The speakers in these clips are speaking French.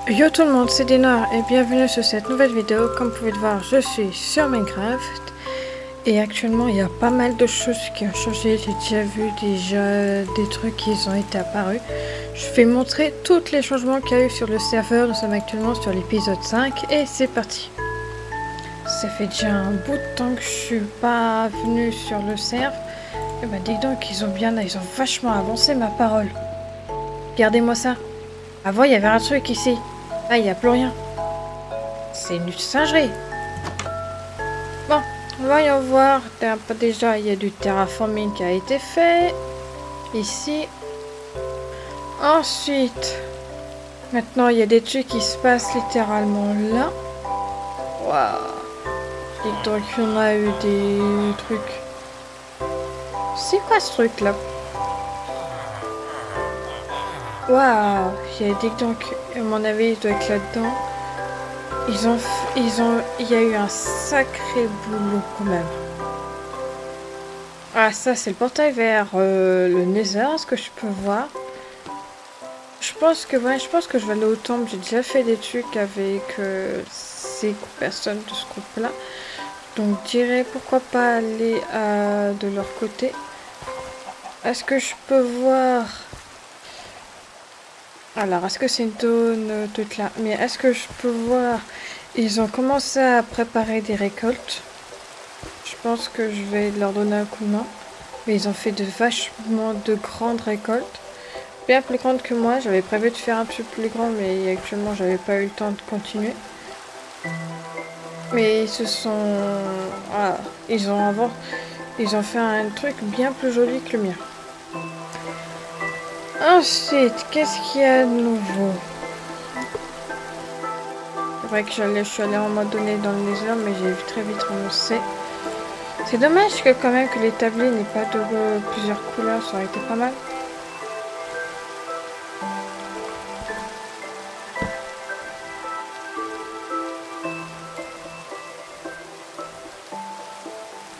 Yo tout le monde, c'est Dinor et bienvenue sur cette nouvelle vidéo. Comme vous pouvez le voir, je suis sur Minecraft et actuellement il y a pas mal de choses qui ont changé. J'ai déjà vu des trucs qui ont été apparus. Je vais montrer tous les changements qu'il y a eu sur le serveur. Nous sommes actuellement sur l'épisode 5 et c'est parti. Ça fait déjà un bout de temps que je suis pas venue sur le serveur. Et bah dis donc, ils ont vachement avancé ma parole. Regardez-moi ça. Avant il y avait un truc ici. Là il n'y a plus rien. C'est une singerie. Bon, voyons voir. Déjà, il y a du terraforming qui a été fait. Ici. Ensuite, maintenant, il y a des trucs qui se passent littéralement là. Waouh. Et donc, il y en a eu des trucs. C'est quoi ce truc là? Waouh. Il y a des donc, à mon avis, il doit être là-dedans. Il y a eu un sacré boulot quand même. Ah, ça, c'est le portail vers le Nether, ce que je peux voir. Je pense que je vais aller au temple. J'ai déjà fait des trucs avec ces personnes de ce groupe-là. Donc, je dirais pourquoi pas aller de leur côté. Est-ce que je peux voir... Alors, est-ce que c'est une zone toute là? Mais est-ce que je peux voir... Ils ont commencé à préparer des récoltes. Je pense que je vais leur donner un coup de main. Mais ils ont fait vachement de grandes récoltes. Bien plus grande que moi. J'avais prévu de faire un peu plus grand, mais actuellement j'avais pas eu le temps de continuer. Mais ils se sont... Voilà. Ils ont fait un truc bien plus joli que le mien. Ensuite, qu'est-ce qu'il y a de nouveau? C'est vrai que je suis allée en mode donné dans le Nether, mais j'ai très vite renoncé. C'est dommage que quand même que les tablés n'aient pas de plusieurs couleurs, ça aurait été pas mal.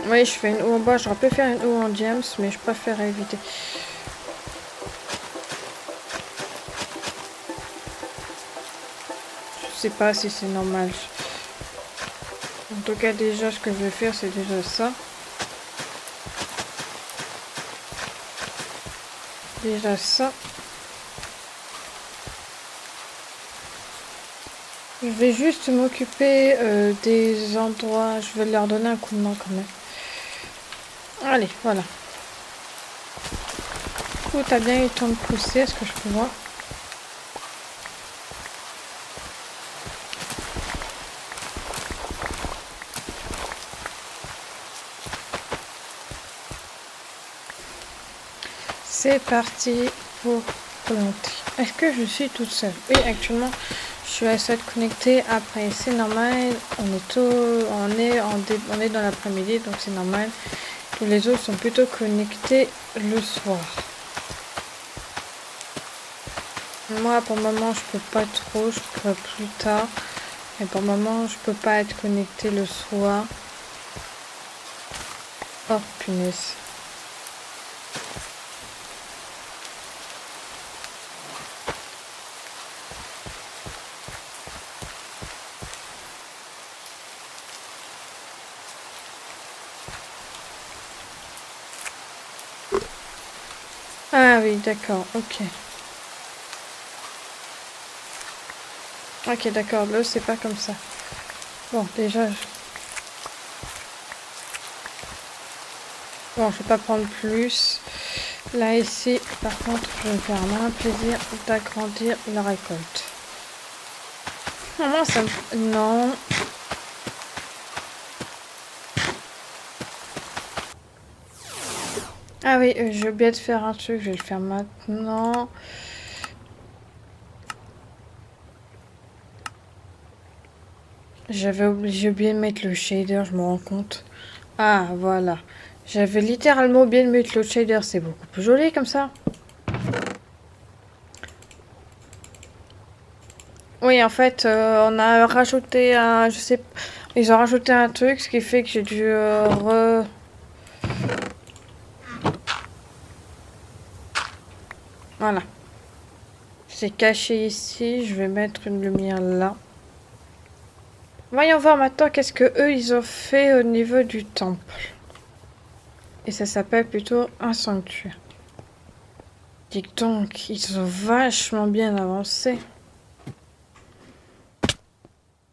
Oui, je fais une haut en bas. J'aurais pu faire une haut en James, mais je préfère éviter. Je sais pas si c'est normal. En tout cas, déjà, ce que je vais faire, c'est déjà ça. Déjà ça. Je vais juste m'occuper des endroits. Je vais leur donner un coup de main quand même. Allez, voilà. Tout a bien eu le temps de pousser, est-ce que je peux voir? C'est parti pour planter. Est-ce que je suis toute seule? Oui, actuellement, je suis à de connecter. Après, c'est normal. On est dans l'après-midi, donc c'est normal. Tous les autres sont plutôt connectés le soir. Moi, pour le moment, je peux pas trop. Je pourrais plus tard. Mais pour le moment, je peux pas être connecté le soir. Oh, punaise. Ah oui, d'accord, ok. Ok, d'accord, là, c'est pas comme ça. Bon, déjà... Bon, je vais pas prendre plus. Là, ici, par contre, je vais me faire un plaisir d'agrandir la récolte. Non, ça me... Non. Ah oui, j'ai oublié de faire un truc, je vais le faire maintenant. J'ai oublié de mettre le shader, je me rends compte. Ah, voilà. J'avais littéralement oublié de mettre le shader, c'est beaucoup plus joli comme ça. Oui, en fait, on a rajouté un... Je sais... Ils ont rajouté un truc, ce qui fait que j'ai dû Voilà. C'est caché ici, je vais mettre une lumière là. Voyons voir maintenant qu'est-ce que eux ils ont fait au niveau du temple. Et ça s'appelle plutôt un sanctuaire. Dis donc, ils ont vachement bien avancé.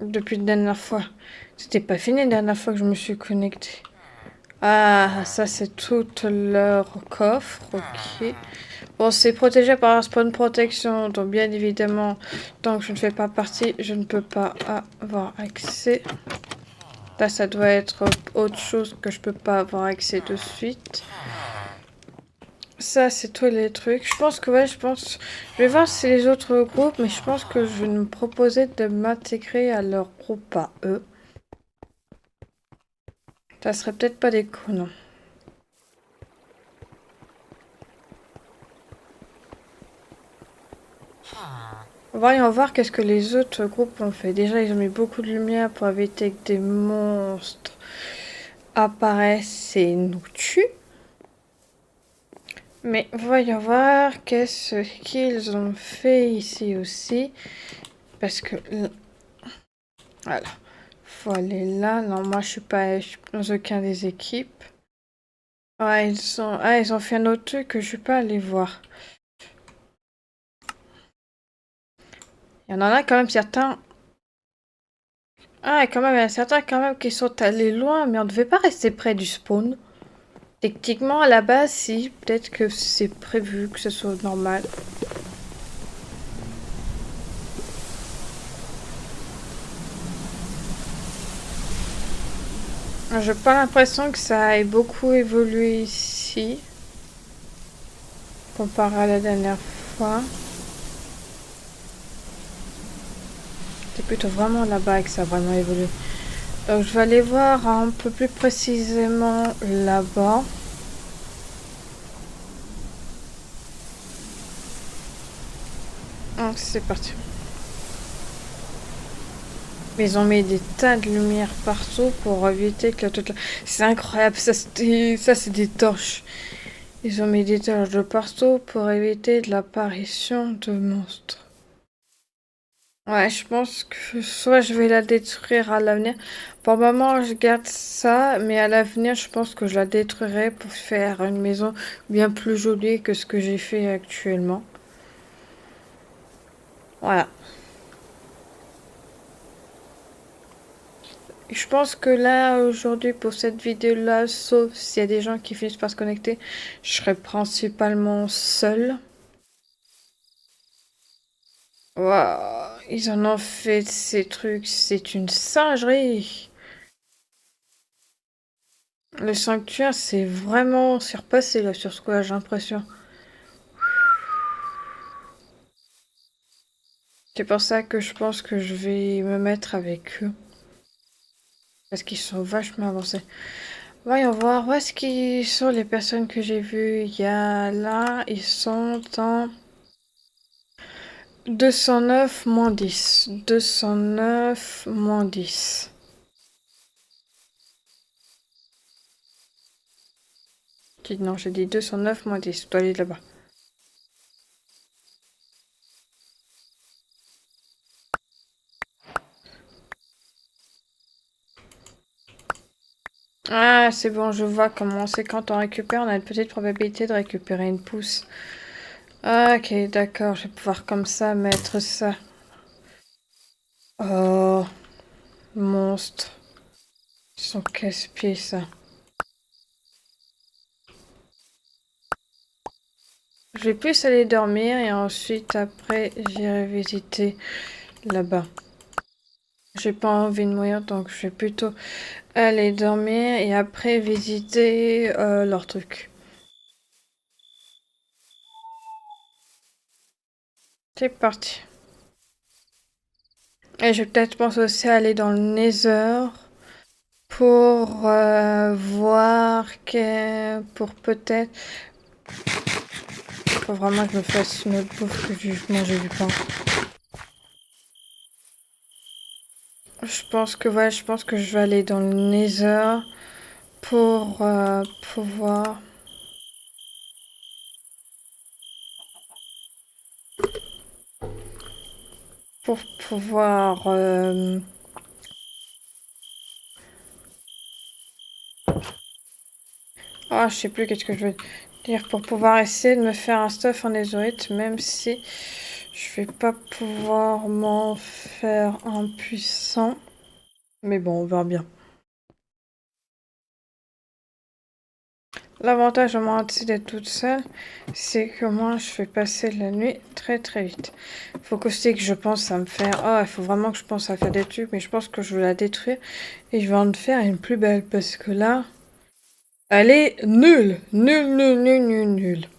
Depuis la dernière fois. C'était pas fini la dernière fois que je me suis connectée. Ah, ça c'est tout leur coffre, ok. Bon, c'est protégé par un spawn protection, donc bien évidemment, tant que je ne fais pas partie, je ne peux pas avoir accès. Là, ça doit être autre chose que je peux pas avoir accès de suite. Ça, c'est tous les trucs. Je pense que, ouais, je vais voir si les autres groupes, mais je pense que je vais me proposer de m'intégrer à leur groupe à eux. Ça serait peut-être pas des cons, non. Voyons voir qu'est-ce que les autres groupes ont fait. Déjà, ils ont mis beaucoup de lumière pour éviter que des monstres apparaissent et nous tuent. Mais voyons voir qu'est-ce qu'ils ont fait ici aussi. Parce que... Voilà. Faut aller là. Non, moi, je suis pas dans aucun des équipes. Ouais, ils ont fait un autre truc que je suis pas allé voir. Il y en a quand même certains... Ah, quand même, il y en a certains quand même qui sont allés loin, mais on ne devait pas rester près du spawn. Techniquement, à la base, si. Peut-être que c'est prévu que ce soit normal. J'ai pas l'impression que ça ait beaucoup évolué ici. Comparé à la dernière fois. C'est plutôt vraiment là-bas que ça a vraiment évolué. Donc je vais aller voir un peu plus précisément là-bas. C'est parti. Ils ont mis des tas de lumière partout pour éviter que toute la... C'est incroyable, ça c'est des torches. Ils ont mis des torches de partout pour éviter de l'apparition de monstres. Ouais, je pense que soit je vais la détruire à l'avenir. Pour le moment, je garde ça, mais à l'avenir, je pense que je la détruirai pour faire une maison bien plus jolie que ce que j'ai fait actuellement. Voilà. Je pense que là, aujourd'hui, pour cette vidéo-là, sauf s'il y a des gens qui finissent par se connecter, je serai principalement seule. Waouh, ils en ont fait ces trucs, c'est une singerie. Le sanctuaire, c'est vraiment surpassé là sur ce coup-là, j'ai l'impression. C'est pour ça que je pense que je vais me mettre avec eux. Parce qu'ils sont vachement avancés. Voyons voir, où est-ce qu'ils sont les personnes que j'ai vues. Il y a là, ils sont en 209 moins 10. 209 moins 10. Non, j'ai dit 209 moins 10. Je dois aller là-bas. Ah, c'est bon, je vois comment c'est quand on récupère. On a une petite probabilité de récupérer une pousse. Ah, ok, d'accord. Je vais pouvoir comme ça mettre ça. Oh, monstre. Ils sont casse-pieds, ça. Je vais plus aller dormir et ensuite, après, j'irai visiter là-bas. J'ai pas envie de mourir, donc je vais plutôt aller dormir et après visiter leur truc. C'est parti. Et je vais peut-être penser aussi à aller dans le Nether pour voir que... pour peut-être... Faut vraiment que je me fasse une autre bouffe que juste manger du pain. Je pense que ouais, je pense que je vais aller dans le Nether pour pouvoir... pour pouvoir... Ah, je sais plus qu'est-ce que je veux dire. Pour pouvoir essayer de me faire un stuff en netherite, même si je vais pas pouvoir m'en faire un puissant. Mais bon, on verra bien. L'avantage au moins d'être toute seule, c'est que moi je fais passer la nuit très très vite. Faut qu'aussi que je pense à me faire... Oh, il faut vraiment que je pense à faire des trucs, mais je pense que je vais la détruire et je vais en faire une plus belle parce que là, elle est nulle. Nulle, nulle, nulle, nulle, nulle.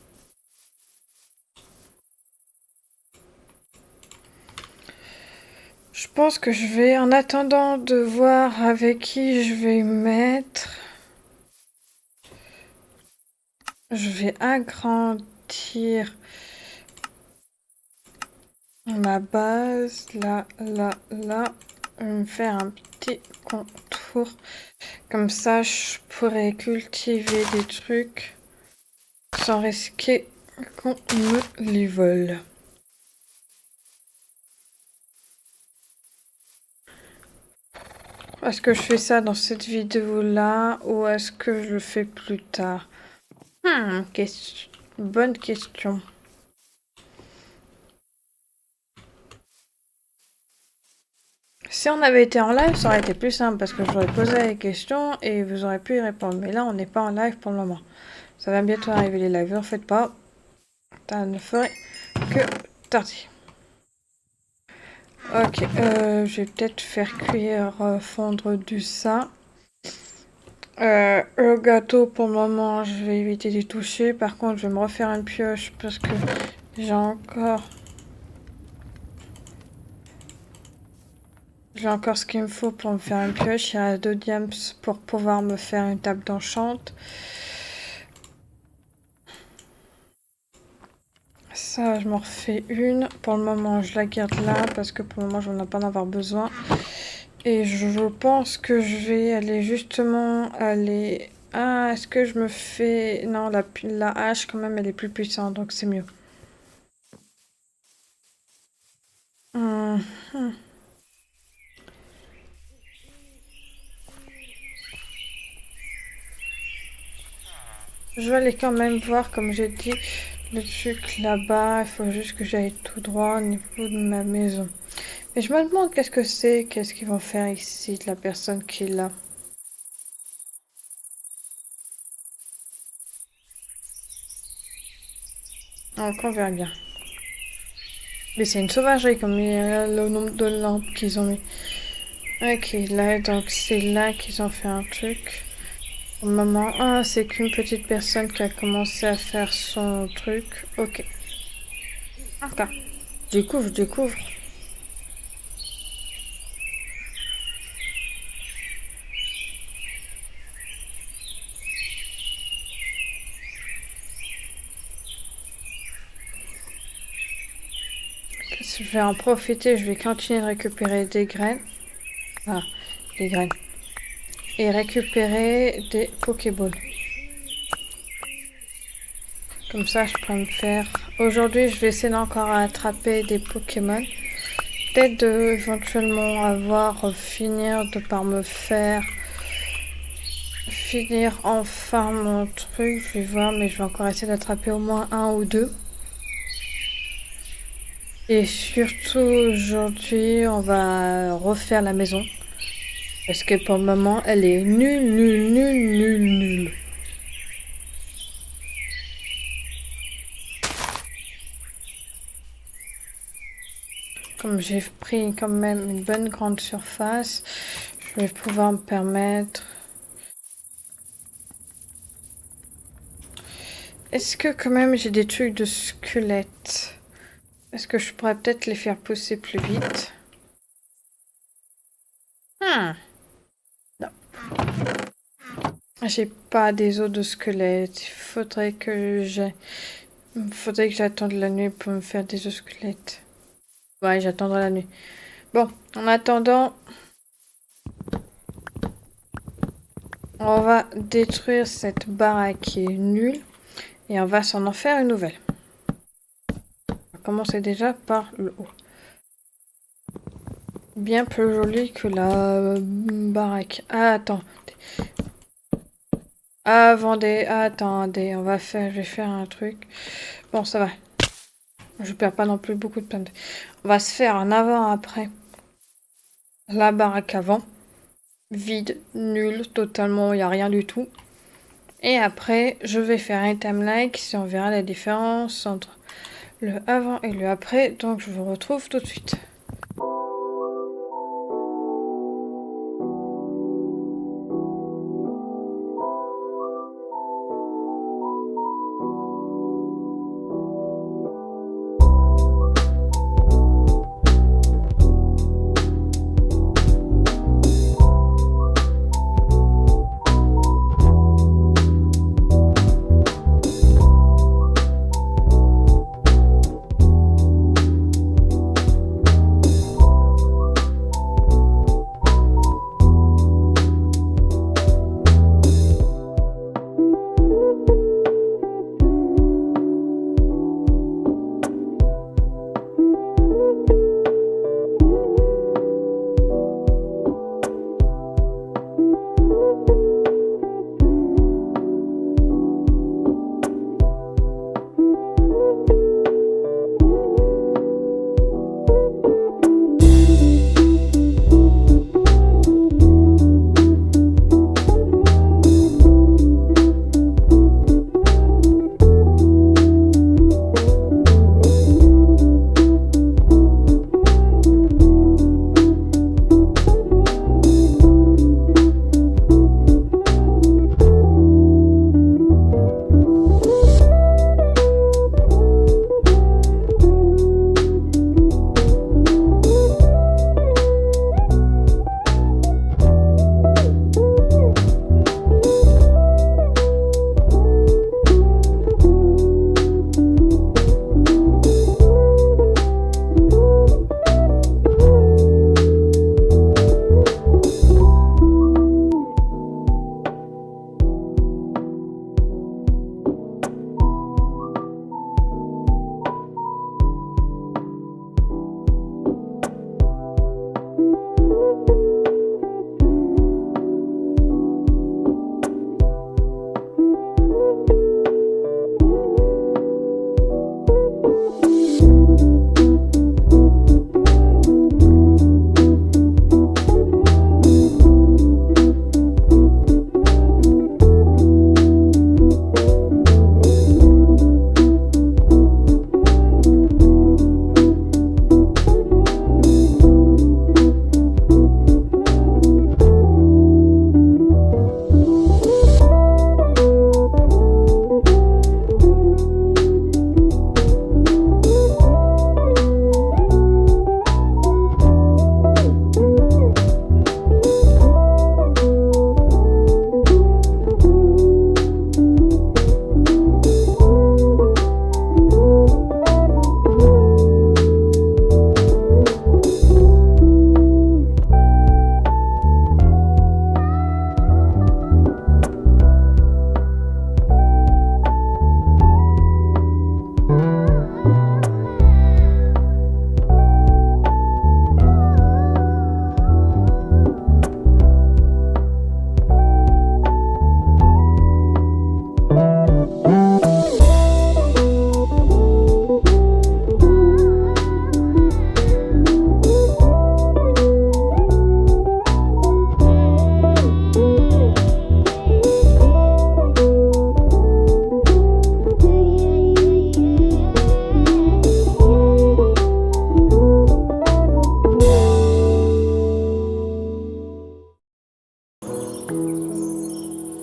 Je pense que je vais, en attendant de voir avec qui je vais mettre, je vais agrandir ma base, là, là, là. Je vais me faire un petit contour. Comme ça, je pourrais cultiver des trucs sans risquer qu'on me les vole. Est-ce que je fais ça dans cette vidéo-là ou est-ce que je le fais plus tard? Bonne question. Si on avait été en live, ça aurait été plus simple parce que j'aurais posé les questions et vous aurez pu y répondre. Mais là, on n'est pas en live pour le moment. Ça va bientôt arriver les lives, en faites pas. Ça ne ferait que tarder. Ok, je vais peut-être faire cuire, fondre du ça. Le gâteau, pour le moment, je vais éviter d'y toucher. Par contre, je vais me refaire une pioche parce que j'ai encore ce qu'il me faut pour me faire une pioche. Il y a 2 diams pour pouvoir me faire une table d'enchante. Ça, je m'en refais une. Pour le moment, je la garde là parce que pour le moment, je n'en ai pas en avoir besoin. Et je pense que je vais aller justement aller... Ah, est-ce que je me fais... Non, la hache, quand même, elle est plus puissante, donc c'est mieux. Je vais aller quand même voir, comme j'ai dit, le truc là-bas. Il faut juste que j'aille tout droit au niveau de ma maison. Mais je me demande qu'est-ce que c'est, qu'est-ce qu'ils vont faire ici, de la personne qui est là. Donc on verra bien. Mais c'est une sauvagerie comme le nombre de lampes qu'ils ont mis. Ok, là, donc c'est là qu'ils ont fait un truc. Au moment 1, c'est qu'une petite personne qui a commencé à faire son truc. Ok. D'accord. Je découvre. Je vais en profiter, je vais continuer de récupérer des graines. Ah, des graines. Et récupérer des Pokéballs. Comme ça, je peux me faire... Aujourd'hui, je vais essayer d'encore attraper des Pokémon. Peut-être éventuellement finir de par me faire... Finir enfin mon truc. Je vais voir, mais je vais encore essayer d'attraper au moins 1 ou 2. Et surtout, aujourd'hui, on va refaire la maison. Parce que pour le moment, elle est nulle, nulle, nulle, nulle, nulle. Comme j'ai pris quand même une bonne grande surface, je vais pouvoir me permettre... Est-ce que quand même j'ai des trucs de squelettes? Est-ce que je pourrais peut-être les faire pousser plus vite? Non. J'ai pas des os de squelette. Faudrait que j'attende la nuit pour me faire des os de squelette. Ouais, j'attendrai la nuit. Bon, en attendant, on va détruire cette baraque qui est nulle et on va s'en en faire une nouvelle. On va commencer déjà par le haut. bien plus joli que la baraque. Ah, attends. Attendez, je vais faire un truc. Bon, ça va. Je perds pas non plus beaucoup de plantes. On va se faire un avant-après. La baraque avant. Vide, nul, totalement, il n'y a rien du tout. Et après, je vais faire un timeline si on verra la différence entre le avant et le après. Donc, je vous retrouve tout de suite.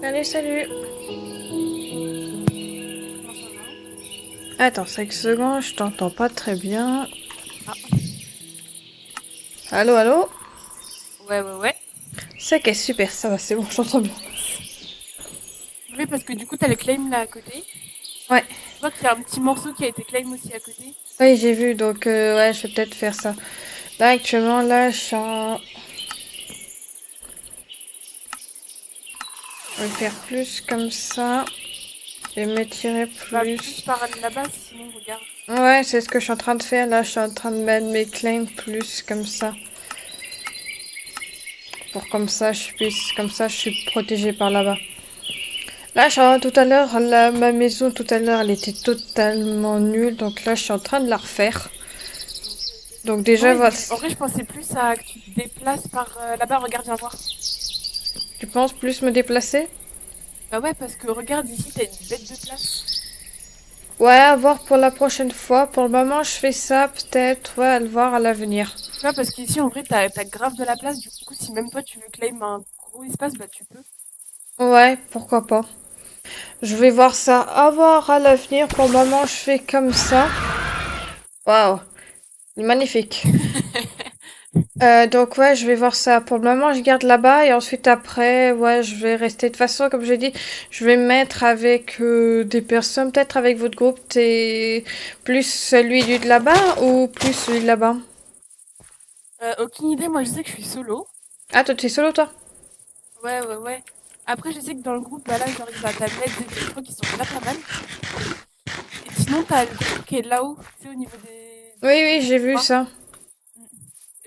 Allez, salut. Attends 5 secondes, je t'entends pas très bien. Allô, allô? Ouais. C'est ok, super, ça va, c'est bon, je t'entends bien. Oui, parce que du coup, t'as le claim là à côté. Ouais, Je vois qu'il y a un petit morceau qui a été claim aussi à côté. oui, j'ai vu, donc ouais, je vais peut-être faire ça. Là, actuellement, là, je suis en... Je vais faire plus comme ça. Et m'étirer Bah, plus. plus par là-bas, sinon, regarde. Ouais, c'est ce que je suis en train de faire. Là, je suis en train de mettre mes claims plus comme ça. Pour comme ça, comme ça, je suis protégée par là-bas. Là, tout à l'heure, ma maison, tout à l'heure, elle était totalement nulle. Donc là, je suis en train de la refaire. Ok, ok. Donc Ah déjà, ouais, voilà. mais en vrai, je pensais plus à que tu te déplaces par là-bas. Regarde, viens voir. Tu penses plus me déplacer? Bah ouais, parce que regarde ici, t'as une bête de place. Ouais, à voir pour la prochaine fois. Pour le moment, je fais ça, peut-être. Ouais, à le voir à l'avenir. Tu vois, parce qu'ici, en vrai, t'as grave de la place. Du coup, si même toi, tu veux claim un gros espace, bah tu peux. Ouais, pourquoi pas. Je vais voir ça à voir à l'avenir. Pour le moment, je fais comme ça. Waouh, magnifique. Donc ouais, je vais voir ça. Pour le moment, je garde là-bas et ensuite après, ouais, je vais rester. De toute façon, comme j'ai dit, je vais me mettre avec des personnes, peut-être avec votre groupe. T'es plus celui du de là-bas ou plus celui de là-bas? Aucune idée, moi, je sais que je suis solo. Ah, toi, t'es solo, toi? Ouais, ouais, ouais. Après, je sais que dans le groupe, bah là, genre, il va t'as Meds et tout. Je crois qu'ils sont déjà pas mal. Et sinon, t'as le groupe qui est là-haut, tu sais, au niveau Oui, des oui, j'ai murs, tu vu vois. ça. Mm.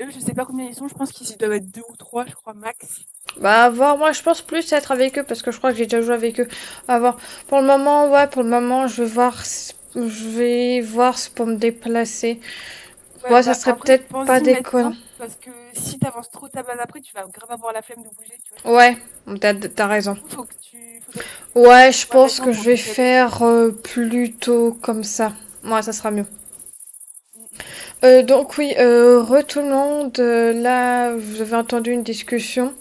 Eux, je sais pas combien ils sont. Je pense qu'ils doivent être deux ou trois, je crois, max. Bah, à voir, moi, je pense plus être avec eux parce que je crois que j'ai déjà joué avec eux. À voir. Pour le moment, ouais, pour le moment, je vais voir pour me déplacer. Ouais, Ouais, ça bah serait en vrai, peut-être pas pense-y déconnant. maintenant. Parce que si t'avances trop ta base après, tu vas grave avoir la flemme de bouger, tu vois ce que je veux Ouais, dire. t'as raison. Du coup, faudrait que tu Ouais, je vois pense maintenant que je pour vais te caler. faire plutôt comme ça. Ouais, ça sera mieux. Mm. Donc oui, tout le monde, là, vous avez entendu une discussion.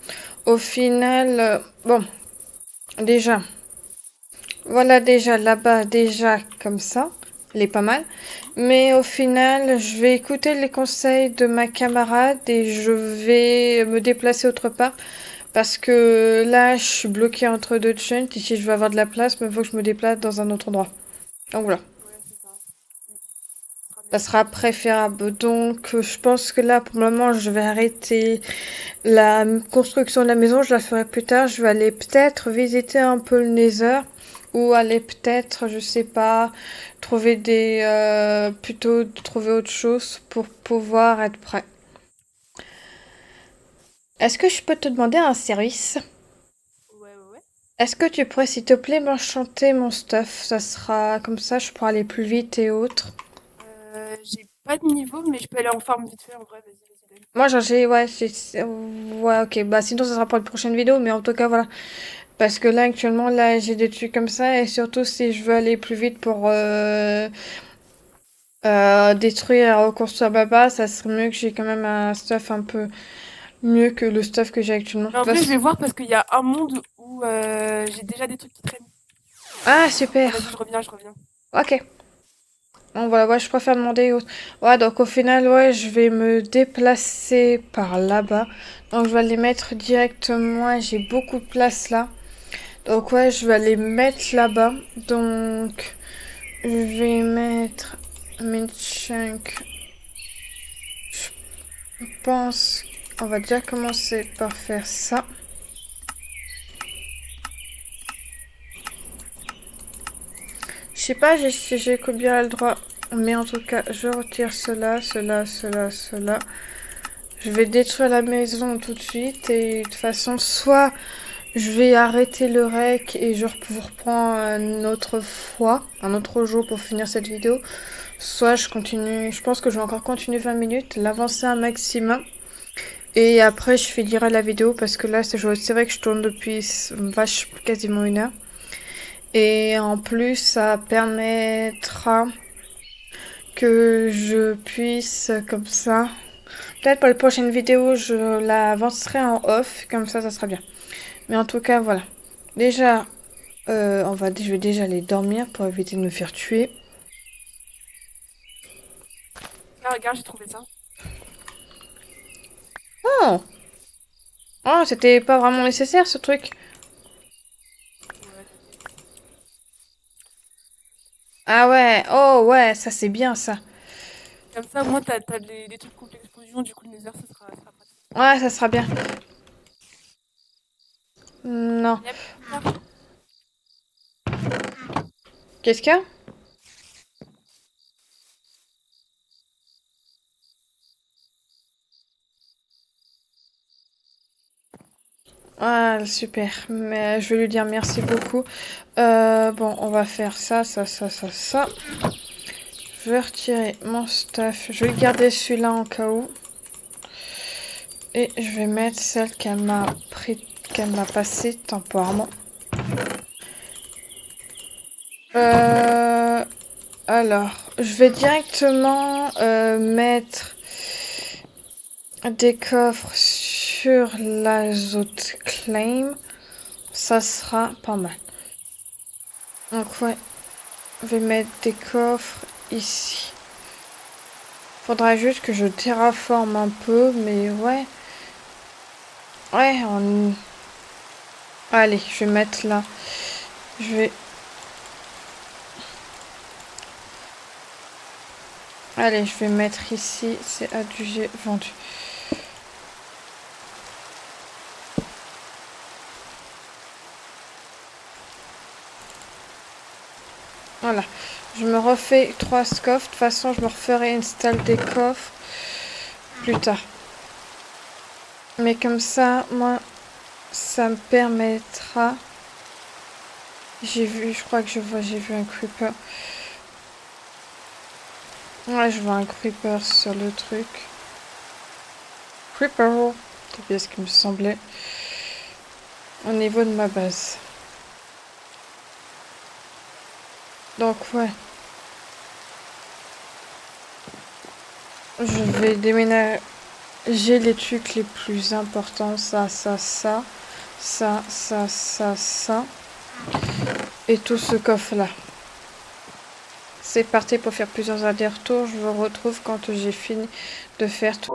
Au final, bon, déjà, voilà déjà là-bas, déjà comme ça, elle est pas mal. Mais au final, je vais écouter les conseils de ma camarade et je vais me déplacer autre part. Parce que là, je suis bloquée entre deux chaînes. Et si je veux avoir de la place, il faut que je me déplace dans un autre endroit. Donc voilà. Ouais, c'est ça. Mm. Ce sera Ça mieux. sera préférable. Donc, je pense que là, pour le moment, je vais arrêter la construction de la maison. Je la ferai plus tard. Je vais aller peut-être visiter un peu le Nether. Ou aller peut-être, je sais pas, trouver plutôt trouver autre chose pour pouvoir être prêt. Est-ce que je peux te demander un service? Ouais, ouais, ouais. Est-ce que tu pourrais, s'il te plaît, m'enchanter mon stuff? Ça sera comme ça, je pourrai aller plus vite et autres. J'ai pas de niveau, mais je peux aller en farm vite fait en vrai. Vas-y, vas-y, donne. Moi, ouais, ok. Bah, sinon, ça sera pour une prochaine vidéo, mais en tout cas, voilà. Parce que là, actuellement, là, j'ai des trucs comme ça, et surtout si je veux aller plus vite pour détruire et reconstruire ma base, ça serait mieux que j'ai quand même un stuff un peu mieux que le stuff que j'ai actuellement. Mais en vrai, je vais voir parce qu'il y a un monde où j'ai déjà des trucs qui traînent. Ah, Ouais, super. vas-y, je reviens, je reviens. Ok. Bon, voilà, ouais, je préfère demander. Ouais, donc au final, ouais, je vais me déplacer par là-bas. Donc, je vais les mettre directement. J'ai beaucoup de place là. Donc, ouais, je vais aller mettre là-bas. Donc, je vais mettre mes chunks. Je pense. On va déjà commencer par faire ça. Je sais pas si j'ai combien le droit. Mais en tout cas, je retire cela, cela, cela, cela. Je vais détruire la maison tout de suite. Et de toute façon, soit je vais arrêter le rec et je vous reprends une autre fois, un autre jour pour finir cette vidéo. Soit je continue, je pense que je vais encore continuer 20 minutes, l'avancer un maximum. Et après je finirai la vidéo parce que là c'est vrai que je tourne depuis quasiment 1 heure. Et en plus ça permettra que je puisse comme ça. Peut-être pour les prochaines vidéos je la avancerai en off, comme ça sera bien. Mais en tout cas voilà. Déjà, je vais déjà aller dormir pour éviter de me faire tuer. Ah, regarde, j'ai trouvé ça. Oh, oh, c'était pas vraiment nécessaire ce truc. Ouais, t'inquiète. Ah ouais, oh ouais, ça c'est bien ça. Comme ça, au moins, t'as les trucs contre l'explosion. Du coup, le nether, ça sera pratique. Ouais, ça sera bien. Non. Yep, plus tard. Qu'est-ce qu'il y a? Ah, super. Mais je vais lui dire merci beaucoup. Bon, on va faire ça. Je vais retirer mon stuff. Je vais garder celui-là en cas où. Et je vais mettre celle qu'elle m'a passée temporairement. Alors, je vais directement mettre des coffres sur l'Azote Claim. Ça sera pas mal. Donc ouais, je vais mettre des coffres ici. Faudra juste que je terraforme un peu, mais ouais. Ouais, on... Allez, je vais mettre là. Je vais... Allez, je vais mettre ici. C'est adjugé, vendu. Voilà. Je me refais 3 coffres. De toute façon, je me referai installer des coffres plus tard. Mais comme ça, moi, ça me permettra... J'ai vu, je crois que j'ai vu un creeper. Ouais, je vois un creeper sur le truc. Creeper, c'est bien ce qui me semblait. Au niveau de ma base. Donc ouais. Je vais déménager les trucs les plus importants. Ça. Et tout ce coffre-là. C'est parti pour faire plusieurs allers-retours. Je vous retrouve quand j'ai fini de faire tout.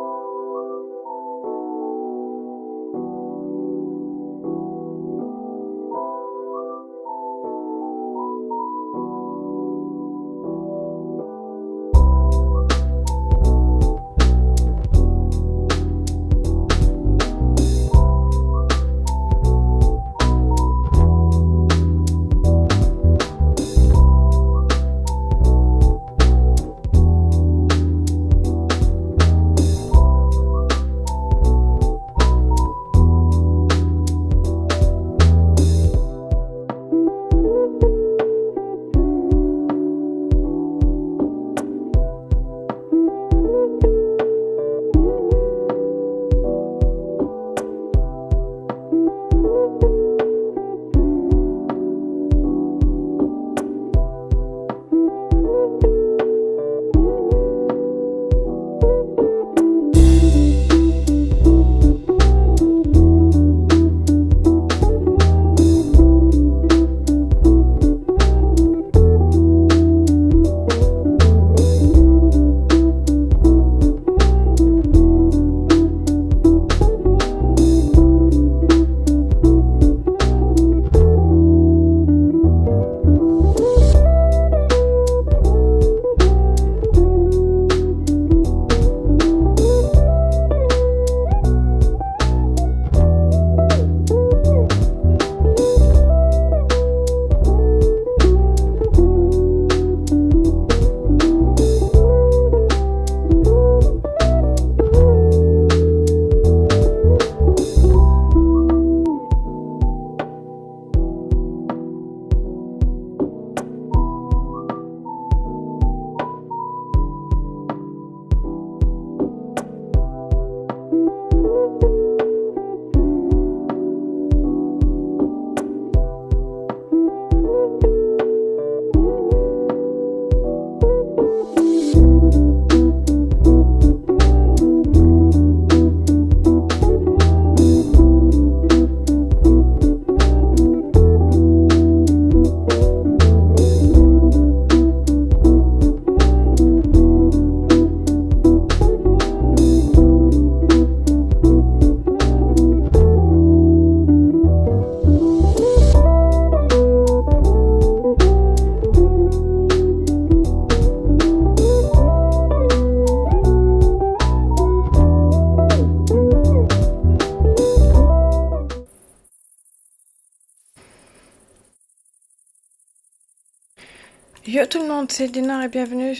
Yo tout le monde, c'est Dinar et bienvenue.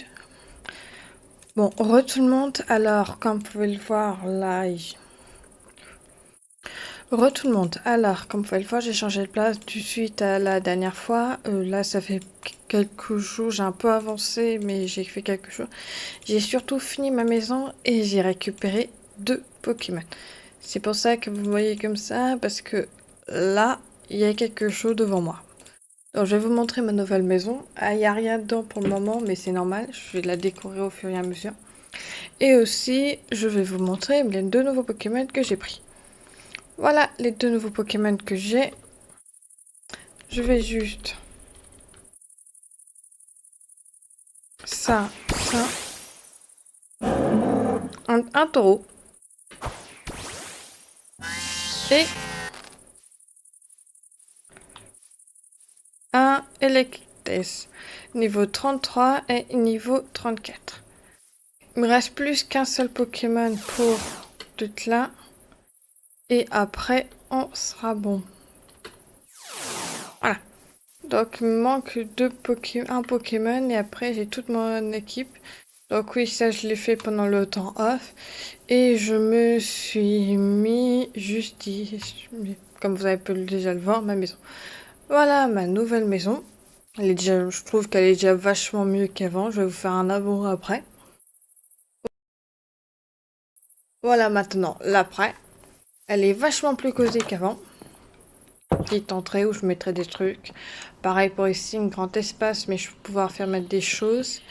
Bon, re tout le monde. Alors, comme vous pouvez le voir là, Re tout le monde. Alors, comme vous pouvez le voir, j'ai changé de place du suite à la dernière fois. Là, ça fait quelques jours, j'ai un peu avancé, mais j'ai fait quelque chose. J'ai surtout fini ma maison et j'ai récupéré 2 Pokémon. C'est pour ça que vous me voyez comme ça, parce que là, il y a quelque chose devant moi. Donc, je vais vous montrer ma nouvelle maison. Ah, il n'y a rien dedans pour le moment, mais c'est normal. Je vais la décorer au fur et à mesure. Et aussi, je vais vous montrer les 2 nouveaux Pokémon que j'ai pris. Voilà les 2 nouveaux Pokémon que j'ai. Je vais juste... Ça. Un taureau. Et un Electes. Niveau 33 et niveau 34. Il me reste plus qu'un seul Pokémon pour tout là. Et après, on sera bon. Voilà. Donc, il me manque un Pokémon et après, j'ai toute mon équipe. Donc oui, ça, je l'ai fait pendant le temps off. Et je me suis mis juste ici, comme vous avez pu déjà le voir, ma maison. Voilà ma nouvelle maison. Elle est déjà, je trouve qu'elle est déjà vachement mieux qu'avant. Je vais vous faire un avant après. Voilà maintenant l'après. Elle est vachement plus cosy qu'avant. Petite entrée où je mettrai des trucs. Pareil pour ici, un grand espace, mais je vais pouvoir faire mettre des choses.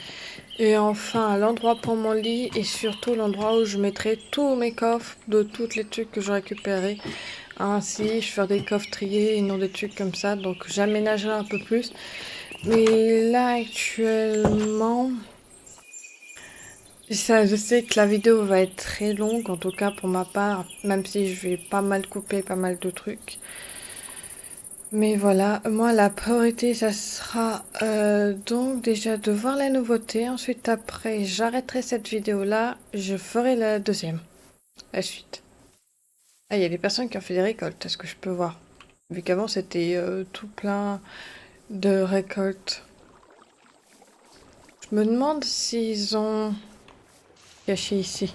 Et enfin, l'endroit pour mon lit et surtout l'endroit où je mettrai tous mes coffres de tous les trucs que je récupérerai. Ainsi, je ferai des coffres triés et non des trucs comme ça. Donc, j'aménagerai un peu plus. Mais là, actuellement... Ça, je sais que la vidéo va être très longue, en tout cas pour ma part, même si je vais pas mal couper pas mal de trucs. Mais voilà, moi la priorité ça sera donc déjà de voir la nouveauté. Ensuite après j'arrêterai cette vidéo là, je ferai la deuxième, la suite. Ah, il y a des personnes qui ont fait des récoltes, est-ce que je peux voir? Vu qu'avant c'était tout plein de récoltes. Je me demande s'ils ont caché ici.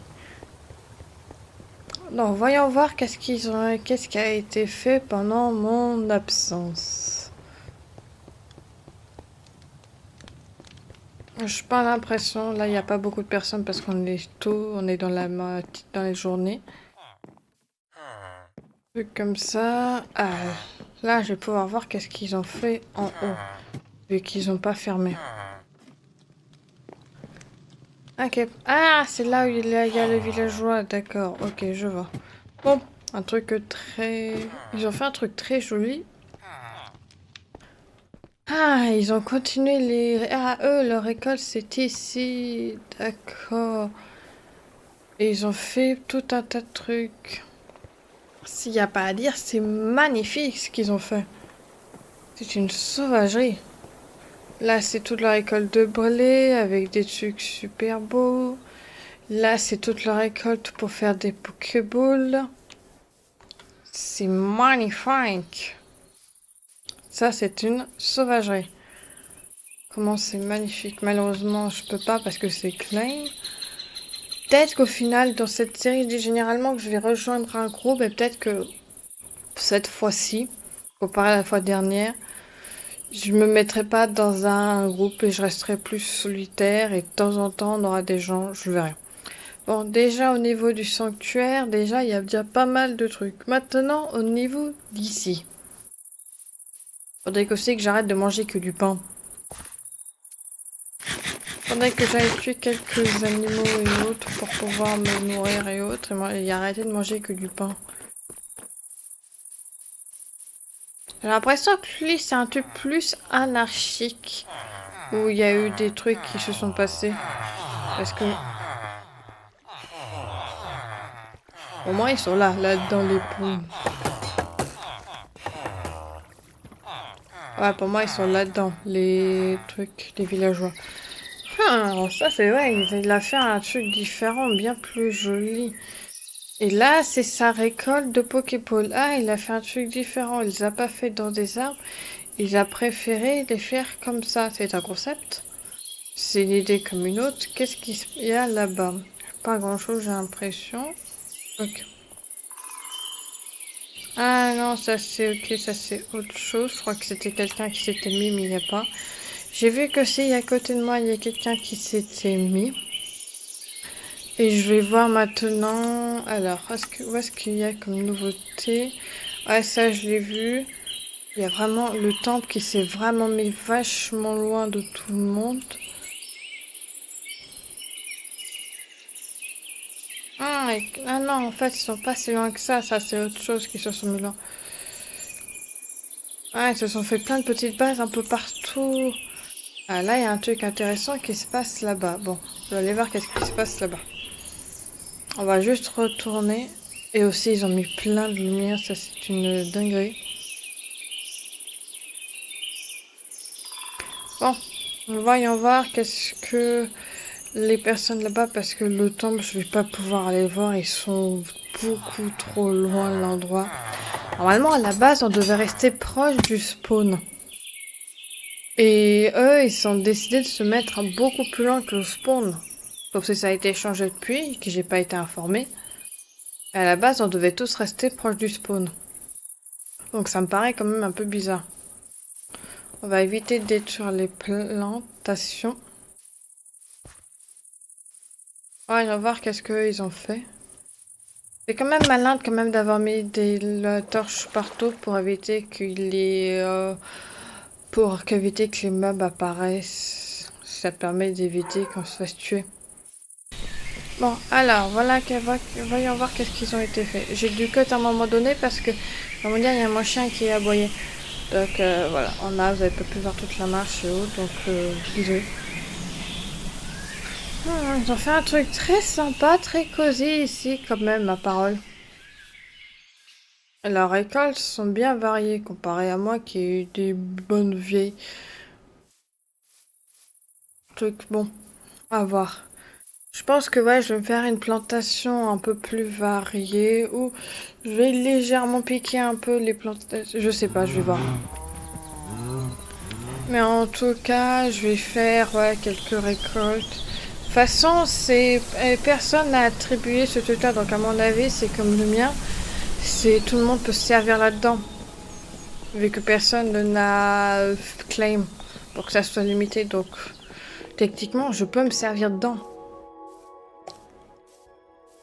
Non, voyons voir qu'est-ce qui a été fait pendant mon absence. Je pas l'impression, là il n'y a pas beaucoup de personnes parce qu'on est tôt, on est dans dans les journées. Truc comme ça. Ah, là je vais pouvoir voir qu'est-ce qu'ils ont fait en haut, vu qu'ils n'ont pas fermé. Ok. Ah, c'est là où il y a le villageois, d'accord, ok, je vois. Bon, un truc très... Ils ont fait un truc très joli. Ah, ils ont continué les... Ah, eux, leur école, c'est ici. D'accord. Et ils ont fait tout un tas de trucs. S'il n'y a pas à dire, c'est magnifique ce qu'ils ont fait. C'est une sauvagerie. Là, c'est toute leur école de blé avec des trucs super beaux. Là, c'est toute leur récolte pour faire des pokéballs. C'est magnifique. Ça, c'est une sauvagerie. Comment c'est magnifique. Malheureusement, je peux pas parce que c'est claim. Peut-être qu'au final, dans cette série, je dis généralement que je vais rejoindre un groupe et peut-être que cette fois-ci, comparé à la fois dernière, je me mettrai pas dans un groupe et je resterai plus solitaire et de temps en temps on aura des gens, je verrai. Bon, déjà au niveau du sanctuaire, déjà il y a déjà pas mal de trucs. Maintenant au niveau d'ici. Faudrait aussi que j'arrête de manger que du pain. Faudrait que j'aille tuer quelques animaux et autres pour pouvoir me nourrir et autres et arrêter de manger que du pain. J'ai l'impression que lui c'est un truc plus anarchique où il y a eu des trucs qui se sont passés. Parce que au moins ils sont là dans les poules. Ouais, pour moi ils sont là-dedans, les trucs, les villageois. Ah, ça c'est vrai, il a fait un truc différent, bien plus joli. Et là, c'est sa récolte de Pokéball. Ah, il a fait un truc différent, il les a pas fait dans des arbres. Il a préféré les faire comme ça. C'est un concept. C'est une idée comme une autre. Qu'est-ce qu'il y a là-bas? Pas grand-chose, j'ai l'impression. Ok. Ah non, ça c'est ok, ça c'est autre chose. Je crois que c'était quelqu'un qui s'était mis, mais il n'y a pas. J'ai vu que si à côté de moi, il y a quelqu'un qui s'était mis. Et je vais voir maintenant. Alors, où est-ce qu'il y a comme nouveauté? Ouais, ça je l'ai vu. Il y a vraiment le temple qui s'est vraiment mis vachement loin de tout le monde. Ah non, en fait, ils sont pas si loin que ça c'est autre chose qui se sont mis loin. Ah, ils se sont fait plein de petites bases un peu partout. Ah, là, il y a un truc intéressant qui se passe là-bas. Bon, je vais aller voir qu'est-ce qui se passe là-bas. On va juste retourner. Et aussi, ils ont mis plein de lumière, ça c'est une dinguerie. Bon, voyons voir qu'est-ce que les personnes là-bas, parce que le temple, je vais pas pouvoir aller voir, ils sont beaucoup trop loin de l'endroit. Normalement, à la base, on devait rester proche du spawn. Et eux, ils ont décidé de se mettre beaucoup plus loin que le spawn. Sauf si ça a été changé depuis, que j'ai pas été informée. À la base, on devait tous rester proche du spawn. Donc ça me paraît quand même un peu bizarre. On va éviter de détruire les plantations. Ouais, on va voir qu'est-ce qu'ils ont fait. C'est quand même malin quand même d'avoir mis des torches partout pour éviter qu'éviter que les mobs apparaissent. Ça permet d'éviter qu'on se fasse tuer. Bon, alors, voilà, voyons voir qu'est-ce qu'ils ont été faits. J'ai dû cut à un moment donné parce que, à un moment donné, il y a mon chien qui a aboyé. Donc, voilà, vous avez pas pu voir toute la marche et autres, donc, désolé. Ils ont fait un truc très sympa, très cosy ici, quand même, ma parole. Leurs récoltes sont bien variées, comparé à moi qui ai eu des bonnes vieilles trucs. Bon, à voir. Je pense que ouais, je vais me faire une plantation un peu plus variée ou je vais légèrement piquer un peu les plantations. Je sais pas, je vais voir. Mais en tout cas, je vais faire ouais, quelques récoltes. De toute façon, personne n'a attribué ce truc-là, donc à mon avis, c'est comme le mien. Tout le monde peut se servir là-dedans. Vu que personne ne n'a claim pour que ça soit limité, donc techniquement, je peux me servir dedans.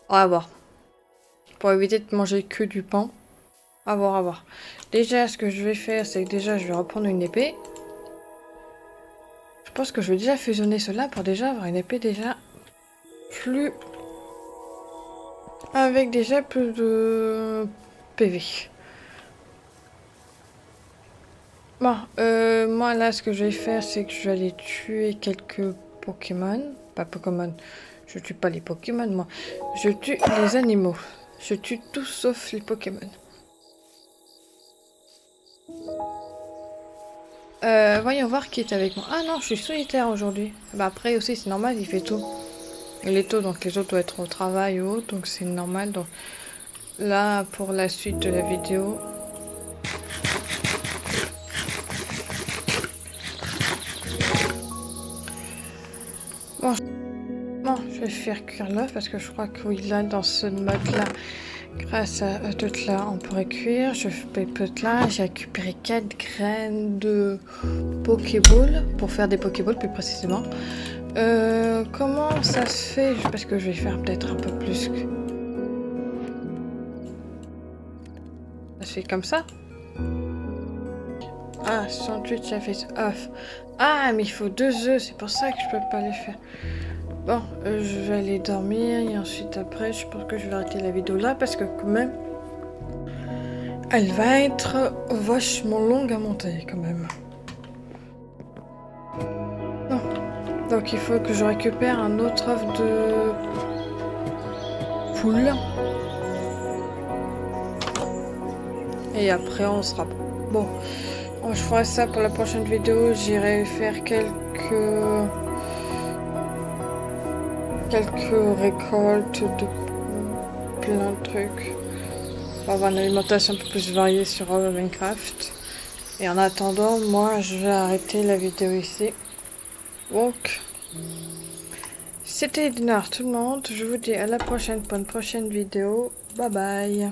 On va voir. Pour éviter de manger que du pain. À voir, à voir. Déjà, ce que je vais faire, c'est que déjà, je vais reprendre une épée. Je pense que je vais déjà fusionner cela pour déjà avoir une épée déjà plus... Avec déjà plus de PV. Bon, moi là, ce que je vais faire, c'est que je vais aller tuer quelques Pokémon. Pas Pokémon. Je tue pas les Pokémon, moi. Je tue les animaux. Je tue tout sauf les Pokémon. Voyons voir qui est avec moi. Ah non, je suis solitaire aujourd'hui. Bah après aussi, c'est normal, il fait tout. Il est tôt, donc les autres doivent être au travail ou autre, donc c'est normal. Donc là, pour la suite de la vidéo... Bon, je vais faire cuire l'œuf parce que je crois que oui, là, dans ce mode-là, grâce à tout là, on pourrait cuire. Je fais peu de là, j'ai récupéré 4 graines de Pokéball pour faire des Pokéballs plus précisément. Comment ça se fait? Parce que je vais faire peut-être un peu plus que... Ça se fait comme ça? Ah, sandwich, ça fait œuf. Ah, mais il faut 2 œufs, c'est pour ça que je peux pas les faire. Bon, je vais aller dormir et ensuite après, je pense que je vais arrêter la vidéo là parce que quand même, elle va être vachement longue à monter quand même. Non. Donc il faut que je récupère un autre œuf de poule. Et après on sera bon. Je ferai ça pour la prochaine vidéo. J'irai faire quelques récoltes de plein de trucs. On va avoir une alimentation un peu plus variée sur Minecraft. Et en attendant, moi, je vais arrêter la vidéo ici. Donc, c'était Ednar tout le monde. Je vous dis à la prochaine pour une prochaine vidéo. Bye bye.